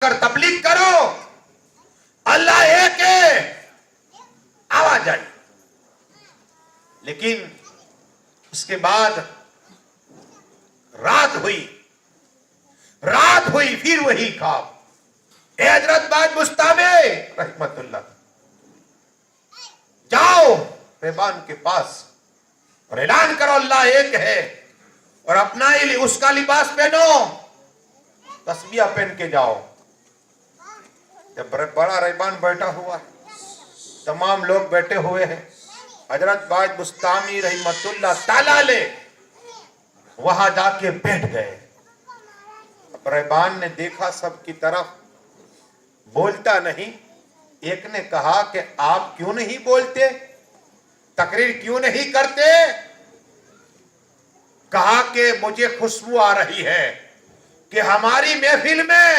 کر تبلیغ کرو اللہ ایک ہے، آواز آئی. لیکن اس کے بعد رات ہوئی پھر وہی خواب. اے حضرت باج مستعمے رحمت اللہ، جاؤ رحمان کے پاس اور اعلان کرو اللہ ایک ہے، اور اپنا ہی اس کا لباس پہنو، تسبیح پہن کے جاؤ. جب بڑا رحمان بیٹھا ہوا ہے، تمام لوگ بیٹھے ہوئے ہیں، حضرت باج مستعمی رحمت اللہ تعالی لے وہاں جا کے بیٹھ گئے. اب رحمان نے دیکھا سب کی طرف، بولتا نہیں. ایک نے کہا کہ آپ کیوں نہیں بولتے، تقریر کیوں نہیں کرتے؟ کہا کہ مجھے خوشبو آ رہی ہے کہ ہماری محفل میں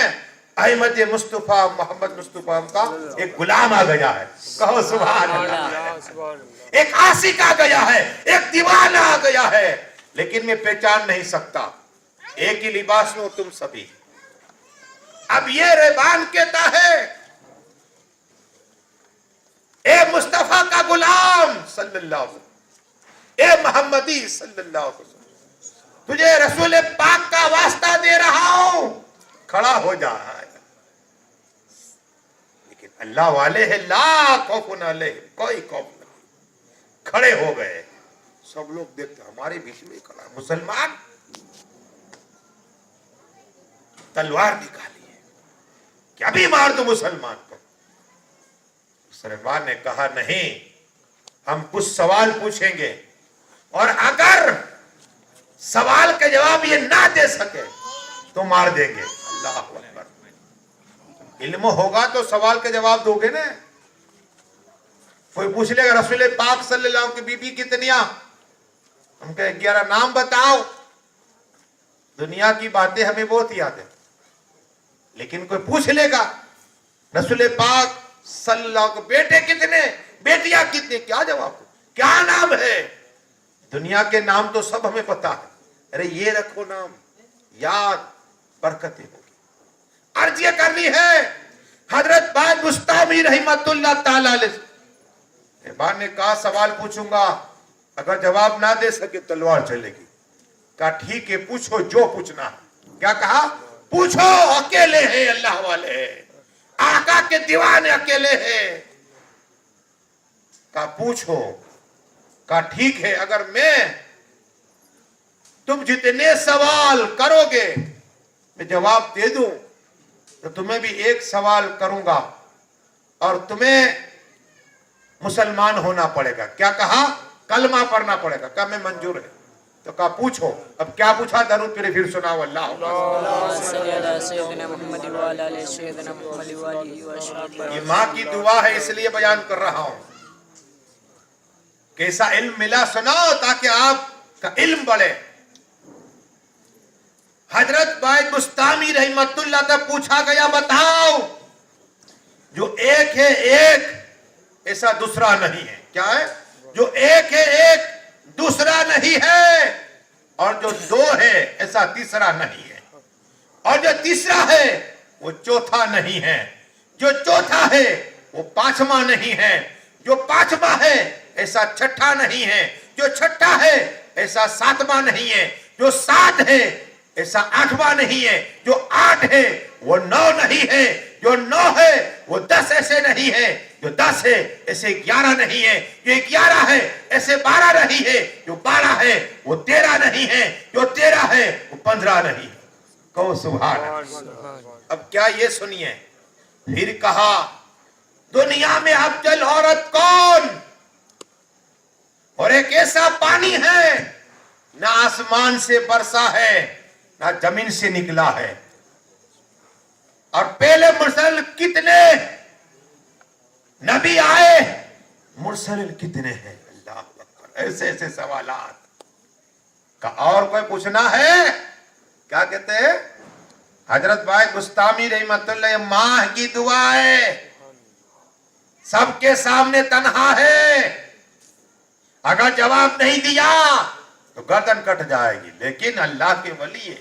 احمد مصطفیٰ محمد مصطفیٰ کا ایک غلام آ گیا ہے. کہو سبحان اللہ. ایک عاشق آ گیا ہے، ایک دیوانہ آ گیا ہے، لیکن میں پہچان نہیں سکتا. ایک ہی لباس میں ہو تم سبھی. اب یہ رحمان کہتا ہے اے مصطفیٰ کا غلام صلی اللہ علیہ وسلم، اے محمدی صلی اللہ علیہ وسلم، تجھے رسول پاک کا واسطہ دے رہا ہوں، کھڑا ہو جا. لیکن اللہ والے ہیں، لا خوف علیہم، کوئی خوف نہیں. کھڑے ہو گئے. سب لوگ دیکھتے ہمارے بیچ میں کھڑا مسلمان، تلوار نکالی ہے کہ ابھی مار دو مسلمان کو. مسلمان نے کہا نہیں، ہم کچھ سوال پوچھیں گے، اور اگر سوال کا جواب یہ نہ دے سکے تو مار دیں گے. اللہ اکبر. علم ہوگا تو سوال کا جواب دو گے نا. کوئی پوچھ لے گا رسول پاک صلی اللہ علیہ وسلم کی بی بی کتنی، ہم کہے 11 نام بتاؤ. دنیا کی باتیں ہمیں بہت یاد ہے، لیکن کوئی پوچھ لے گا رسول پاک صلی اللہ علیہ وسلم کے بیٹے کتنے، بیٹیاں کتنے، کیا جواب دو؟ کیا نام ہے؟ دنیا کے نام تو سب ہمیں پتا ہے. ارے یہ رکھو نام، یاد برکتیں ہوگی. عرض یہ کرنی ہے حضرت باج مستعمی رحمت اللہ تعالی علیہ رحمان نے کہا سوال پوچھوں گا، اگر جواب نہ دے سکے تلوار چلے گی. کہا ٹھیک ہے پوچھو جو پوچھنا ہے. کیا کہا؟ پوچھو، اکیلے ہیں اللہ والے ہیں، آقا کے دیوانے اکیلے ہیں. کہا پوچھو. کہا ٹھیک ہے، اگر میں تم جتنے سوال کرو گے میں جواب دے دوں تو تمہیں بھی ایک سوال کروں گا اور تمہیں مسلمان ہونا پڑے گا. کیا کہا؟ کلمہ پڑھنا پڑے گا. کہا میں منظور ہے. تو کہا پوچھو. اب کیا پوچھا؟ درود پھر سناؤ. اللہ یہ ماں کی دعا ہے اس لیے بیان کر رہا ہوں. کیسا علم ملا سناؤ تاکہ آپ کا علم بڑھے. حضرت باج مستعمی رحمت اللہ کا پوچھا گیا بتاؤ جو ایک ہے ایک ایسا دوسرا نہیں ہے. کیا ہے؟ جو ایک ہے ایک دوسرا نہیں ہے، اور جو دو ہے ایسا تیسرا نہیں ہے، اور جو تیسرا ہے وہ چوتھا نہیں ہے، جو چوتھا ہے وہ پانچواں نہیں ہے، جو پانچواں ہے ایسا چھٹا نہیں ہے، جو چھٹا ہے ایسا ساتواں نہیں ہے، جو سات ہے ایسا آٹھواں نہیں ہے، جو 8 ہے وہ 9 نہیں ہے، جو 9 ہے وہ 10 ایسے نہیں ہے، جو 10 ہے ایسے 11 نہیں ہے، جو 11 ہے ایسے 12 نہیں ہے، جو 12 ہے وہ 13 نہیں ہے، جو 13 ہے وہ 15 نہیں ہے. کہو سبحان اللہ. اب کیا یہ سنیے، پھر کہا دنیا میں افضل عورت کون؟ اور ایک ایسا پانی ہے نہ آسمان سے برسا ہے نہ زمین سے نکلا ہے، اور پہلے مرسل کتنے نبی آئے، مرسل کتنے ہیں. اللہ اکبر. ایسے ایسے سوالات کا. اور کوئی پوچھنا ہے؟ کیا کہتے ہیں حضرت بھائی مستعمی رحمت اللہ، ماں کی دعا ہے، سب کے سامنے تنہا ہے، اگر جواب نہیں دیا تو گردن کٹ جائے گی، لیکن اللہ کے ولی ہے.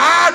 8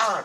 8।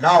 9।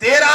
13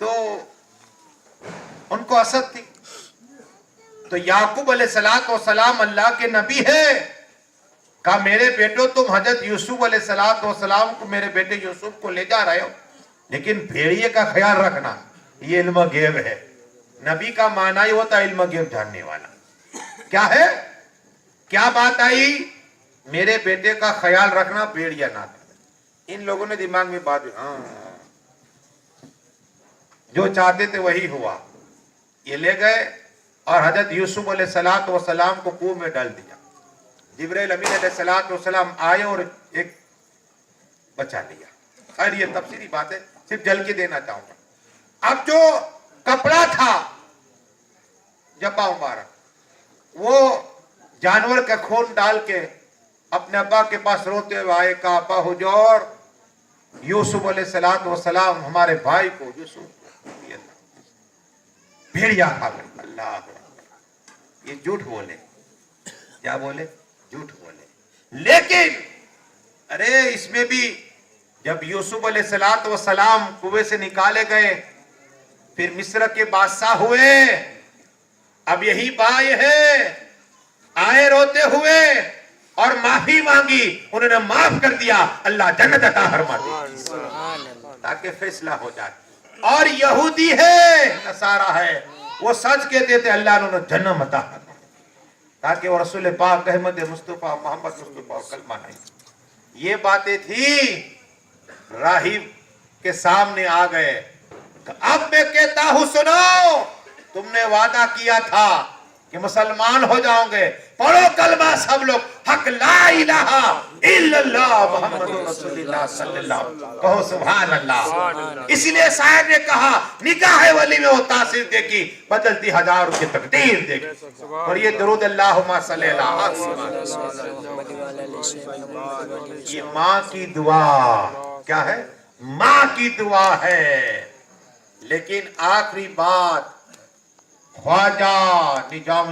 تو ان کو حسد تھی. تو یعقوب علیہ السلام اللہ کے نبی ہے. کہا میرے بیٹو تم حضرت یوسف علیہ السلام کو میرے بیٹے یوسف کو لے جا رہے ہو, لیکن بھیڑیے کا خیال رکھنا, یہ علم غیب ہے. نبی کا معنی ہی ہوتا ہے علم غیب جاننے والا. کیا ہے, کیا بات آئی, میرے بیٹے کا خیال رکھنا, بھیڑیا نہ کرے. ان لوگوں نے دماغ میں بات, جو چاہتے تھے وہی ہوا. یہ لے گئے اور حضرت یوسف علیہ السلام کو کنویں میں ڈال دیا. جبرائیل امین علیہ السلام آئے اور ایک بچا لیا. خیر یہ تفصیلی بات ہے, صرف جل کے دینا چاہوں گا. اب جو کپڑا تھا جبا مبارک, وہ جانور کا خون ڈال کے اپنے ابا کے پاس روتے ہوئے آئے. کہا ابا حجور, یوسف علیہ السلام ہمارے بھائی کو یوسف بھیڑیا کھا گئے. اللہ, یہ جھوٹ بولے. کیا بولے؟ جھوٹ بولے. لیکن ارے اس میں بھی جب یوسف علیہ السلام کنویں سے نکالے گئے, پھر مصر کے بادشاہ ہوئے, اب یہی بھائی ہے, آئے روتے ہوئے اور معافی مانگی, انہوں نے معاف کر دیا. اللہ جنت عطا فرما دے تاکہ فیصلہ ہو جائے. اور یہودی ہے, نصارہ ہے, وہ سچ کہتے تھے اللہ نے انہیں جنم عطا فرما تاکہ وہ رسول پاک احمد مصطفیٰ محمد مصطفیٰ کلمہ نہیں. یہ باتیں تھی, راہب کے سامنے آ گئے. اب میں کہتا ہوں سنو, تم نے وعدہ کیا تھا کہ مسلمان ہو جاؤں گے, پڑھو کلمہ سب لوگ, حق لا الہ الا اللہ محمد رسول اللہ صلی اللہ علیہ وسلم, کہو سبحان اللہ. اس لیے شاعر نے کہا نگاہ ولی میں وہ تاثیر دیکھی, بدلتی ہزاروں کی تقدیر دیکھی. اور یہ درود اللہم صلی اللہ علیہ وسلم, یہ ماں کی دعا. کیا ہے؟ ماں کی دعا ہے. لیکن آخری بات, خواجہ نظام